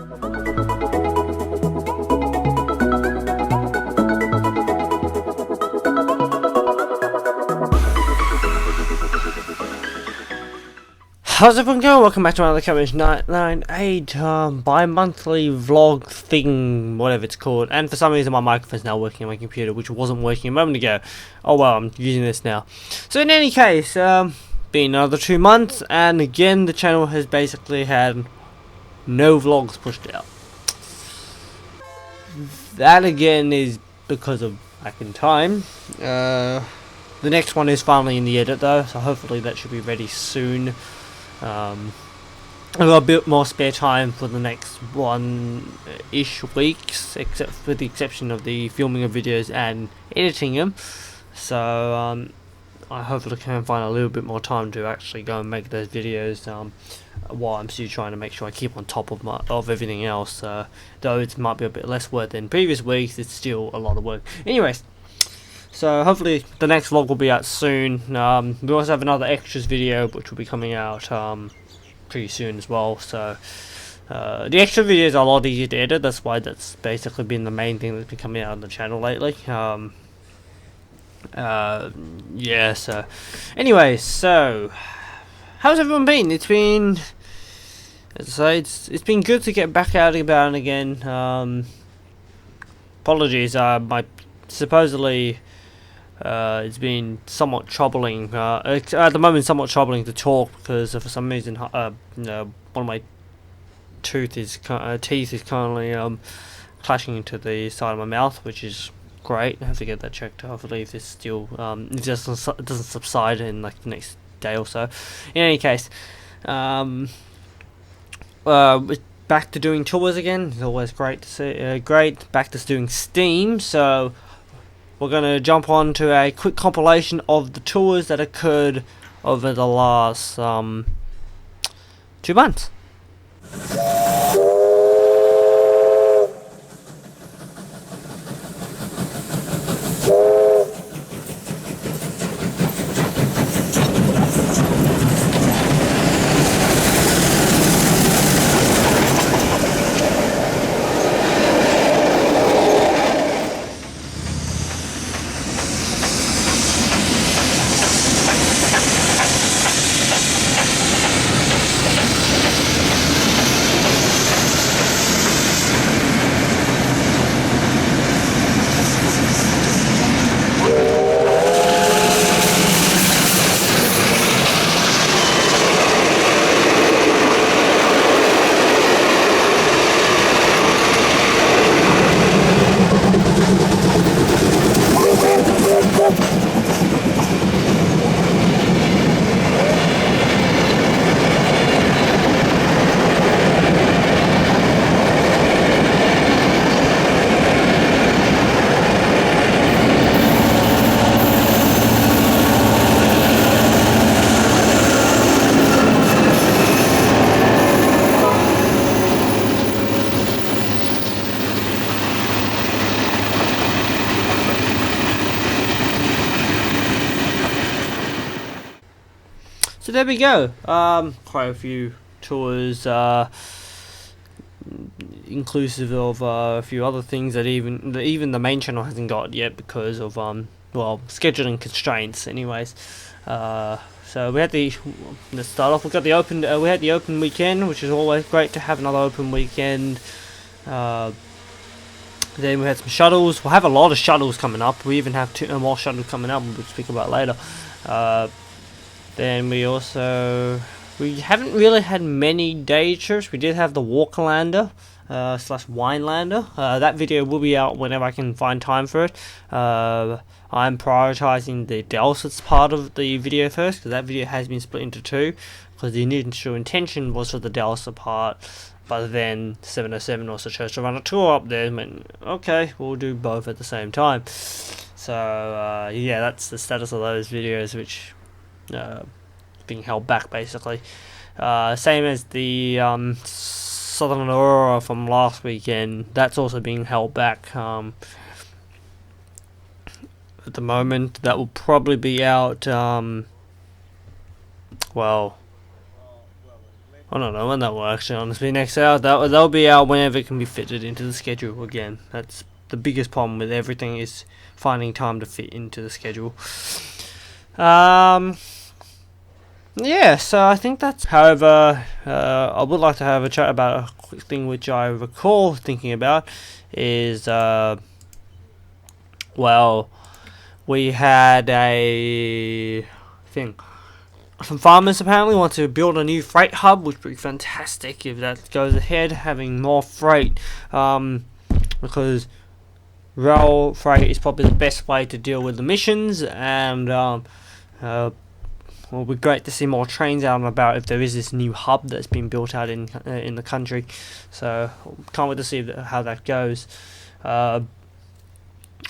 How's everyone going? Welcome back to another Comeng998 bi-monthly vlog thing, whatever it's called. And for some reason my microphone's now working on my computer, which wasn't working a moment ago. Oh well, I'm using this now. So in any case, been another 2 months, and again the channel has basically had no vlogs pushed out. That again is because of lack in time. The next one is finally in the edit though, so hopefully that should be ready soon. I've got a bit more spare time for the next one-ish weeks, except with the exception of the filming of videos and editing them. So I hopefully can find a little bit more time to actually go and make those videos. While I'm still trying to make sure I keep on top of everything else. Though it might be a bit less work than previous weeks, it's still a lot of work. Anyways. So hopefully the next vlog will be out soon. We also have another extras video which will be coming out pretty soon as well. So the extra videos are a lot easier to edit. That's why that's basically been the main thing that's been coming out on the channel lately. Yeah. So, anyways, so how's everyone been? It's been, as I say, it's been good to get back out about and again. Apologies, my supposedly. It's been somewhat troubling. At the moment, somewhat troubling to talk because for some reason, one of my teeth is currently clashing into the side of my mouth, which is great. I have to get that checked. Hopefully, if this still if this doesn't subside in like the next day or so. In any case, back to doing tours again. It's always great to see. Great back to doing Steam. So. We're going to jump on to a quick compilation of the tours that occurred over the last 2 months. So there we go. Quite a few tours, inclusive of a few other things that even the main channel hasn't got yet because of well, scheduling constraints. Anyways, so we had let's start off. We had the open weekend, which is always great to have another open weekend. Then we had some shuttles. We'll have a lot of shuttles coming up. We even have 2 more shuttles coming up, we'll speak about later. Then we haven't really had many day trips. We did have the Walkerlander slash Winelander. That video will be out whenever I can find time for it. I'm prioritizing the Delsets part of the video first, because that video has been split into 2, because the initial intention was for the Delset part, but then 707 also chose to run a tour up there and went, okay, we'll do both at the same time. So yeah, that's the status of those videos, which being held back basically. Same as the Southern Aurora from last weekend, that's also being held back at the moment. That will probably be out well, I don't know when that will actually honestly next out. That'll be out whenever it can be fitted into the schedule again. That's the biggest problem with everything, is finding time to fit into the schedule. Yeah, so I think that's. However, I would like to have a chat about a quick thing which I recall thinking about is well, we had a thing. Some farmers apparently want to build a new freight hub, which would be fantastic if that goes ahead, having more freight, because rail freight is probably the best way to deal with emissions, and it will be great to see more trains out and about if there is this new hub that's been built out in the country. So can't wait to see how that goes.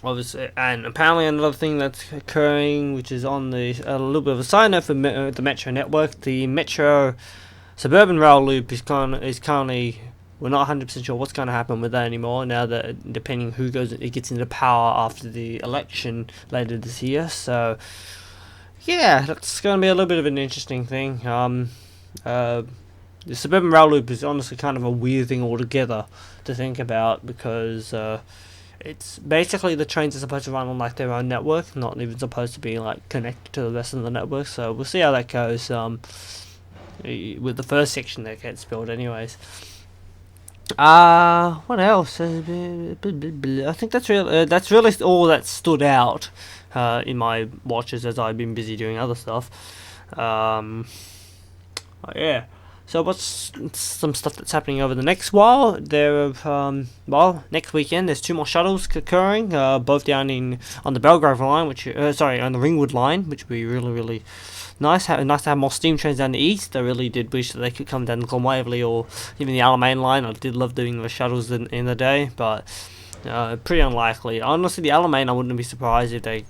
Obviously, and apparently another thing that's occurring, which is on a little bit of a side note for the Metro network, the Metro suburban rail loop is currently, we're not 100% sure what's going to happen with that anymore. Now that depending who gets into power after the election later this year, so yeah, that's going to be a little bit of an interesting thing. The suburban rail loop is honestly kind of a weird thing altogether to think about, because it's basically the trains are supposed to run on like their own network, not even supposed to be like connected to the rest of the network. So we'll see how that goes with the first section that gets built anyways. What else? I think that's really all that stood out in my watches, as I've been busy doing other stuff. Yeah. So what's some stuff that's happening over the next while? Next weekend there's 2 more shuttles occurring, both down on the Belgrave line, on the Ringwood line, which would be really, really nice. Nice to have more steam trains down the east. I really did wish that they could come down the Glen Waverley or even the Alamein line. I did love doing the shuttles in the day, but pretty unlikely. Honestly, the Alamein, I wouldn't be surprised if they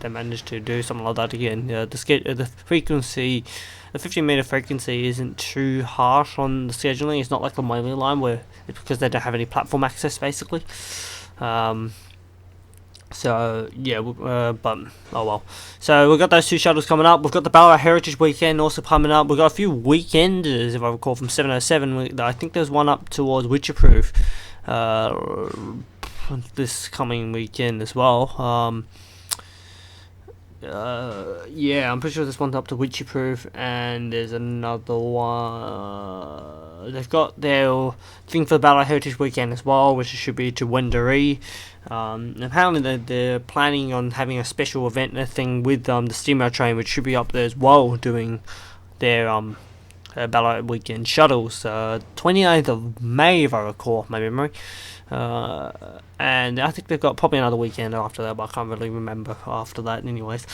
managed to do something like that again. The frequency, the 15-meter frequency isn't too harsh on the scheduling. It's not like the Waverley line where it's because they don't have any platform access basically. So yeah, but oh well. So we've got those 2 shuttles coming up. We've got the Ballarat Heritage Weekend also coming up. We've got a few weekenders, if I recall, from 707. I think there's one up towards Witcherproof this coming weekend as well. Yeah, I'm pretty sure this one's up to Witcherproof, and there's another one. They've got their thing for the Ballarat Heritage Weekend as well, which should be to Wendouree. Apparently they're planning on having a special event, a thing with the steamer train, which should be up there as well, doing their Ballarat Weekend shuttles. 29th of May, if I recall my memory. And I think they've got probably another weekend after that, but I can't really remember after that anyways.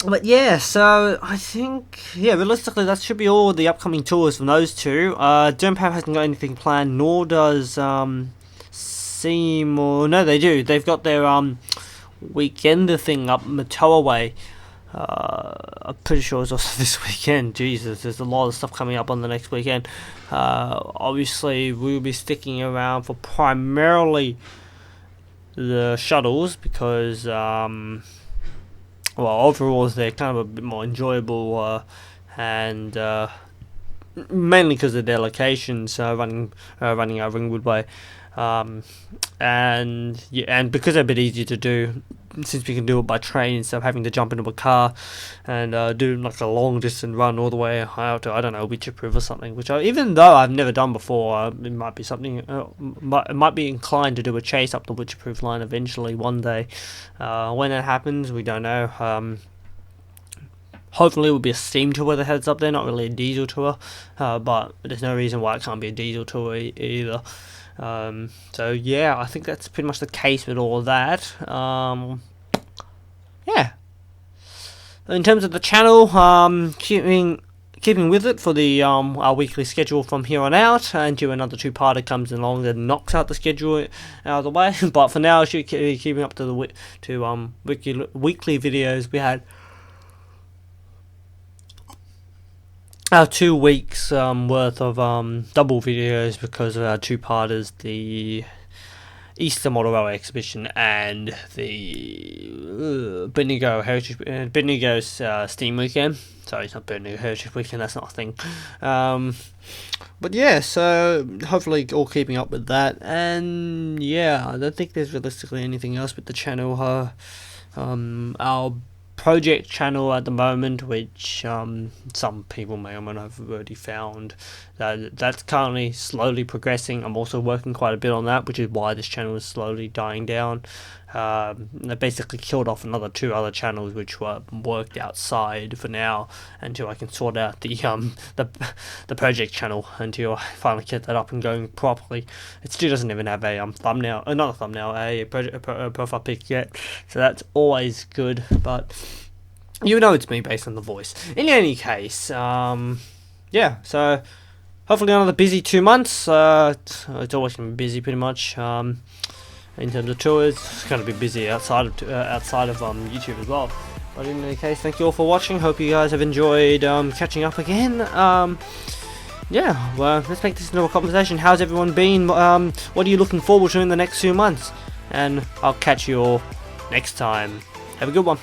But yeah, so I think, realistically that should be all the upcoming tours from those 2. Dermpav hasn't got anything planned, nor does Seymour. No, they do. They've got their weekender thing up Matoa Way. I'm pretty sure it's also this weekend. Jesus, there's a lot of stuff coming up on the next weekend. Obviously, we'll be sticking around for primarily the shuttles because, overall they're kind of a bit more enjoyable, and mainly because of their locations, running out Ringwood Way, and because they're a bit easier to do, since we can do it by train instead of having to jump into a car and do like a long distance run all the way out to, I don't know, Witcherproof or something, which even though I've never done before, it might be something, might be inclined to do a chase up the Witcherproof line eventually one day. When that happens, we don't know. Hopefully it will be a steam tour that heads up there, not really a diesel tour, but there's no reason why it can't be a diesel tour either. So yeah, I think that's pretty much the case with all of that. Yeah. In terms of the channel, keeping with it for the our weekly schedule from here on out, until another 2-parter comes along that knocks out the schedule out of the way. But for now, I should be keeping up to the weekly videos. We had 2 weeks worth of double videos because of our 2-parters, the Easter Model Railway Exhibition and the Bendigo's Steam Weekend. Sorry, it's not Bendigo Heritage Weekend, that's not a thing. But yeah, so hopefully all keeping up with that, and yeah, I don't think there's realistically anything else with the channel. Our project channel at the moment, which some people may or may not have already found, that's currently slowly progressing. I'm also working quite a bit on that, which is why this channel is slowly dying down. I basically killed off another 2 other channels which were worked outside for now until I can sort out the project channel, until I finally get that up and going properly. It still doesn't even have a thumbnail, not a thumbnail, a profile pic yet, so that's always good, but you know it's me based on the voice. In any case, yeah, so hopefully another busy 2 months. It's always going to be busy pretty much. In terms of tours, it's going to be busy outside of YouTube as well. But in any case, thank you all for watching. Hope you guys have enjoyed catching up again. Yeah, well, let's make this into a conversation. How's everyone been? What are you looking forward to in the next 2 months? And I'll catch you all next time. Have a good one.